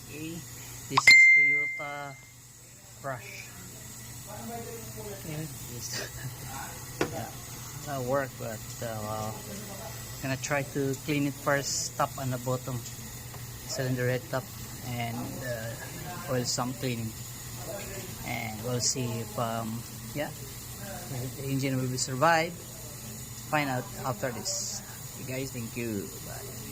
Okay, this is Toyota Rush. Okay, this yeah, that work, but gonna try to clean it first. Top on the bottom, cylinder head top, and oil some cleaning, and we'll see if yeah, if the engine will be survive. Find out after this. Okay guys, thank you, bye.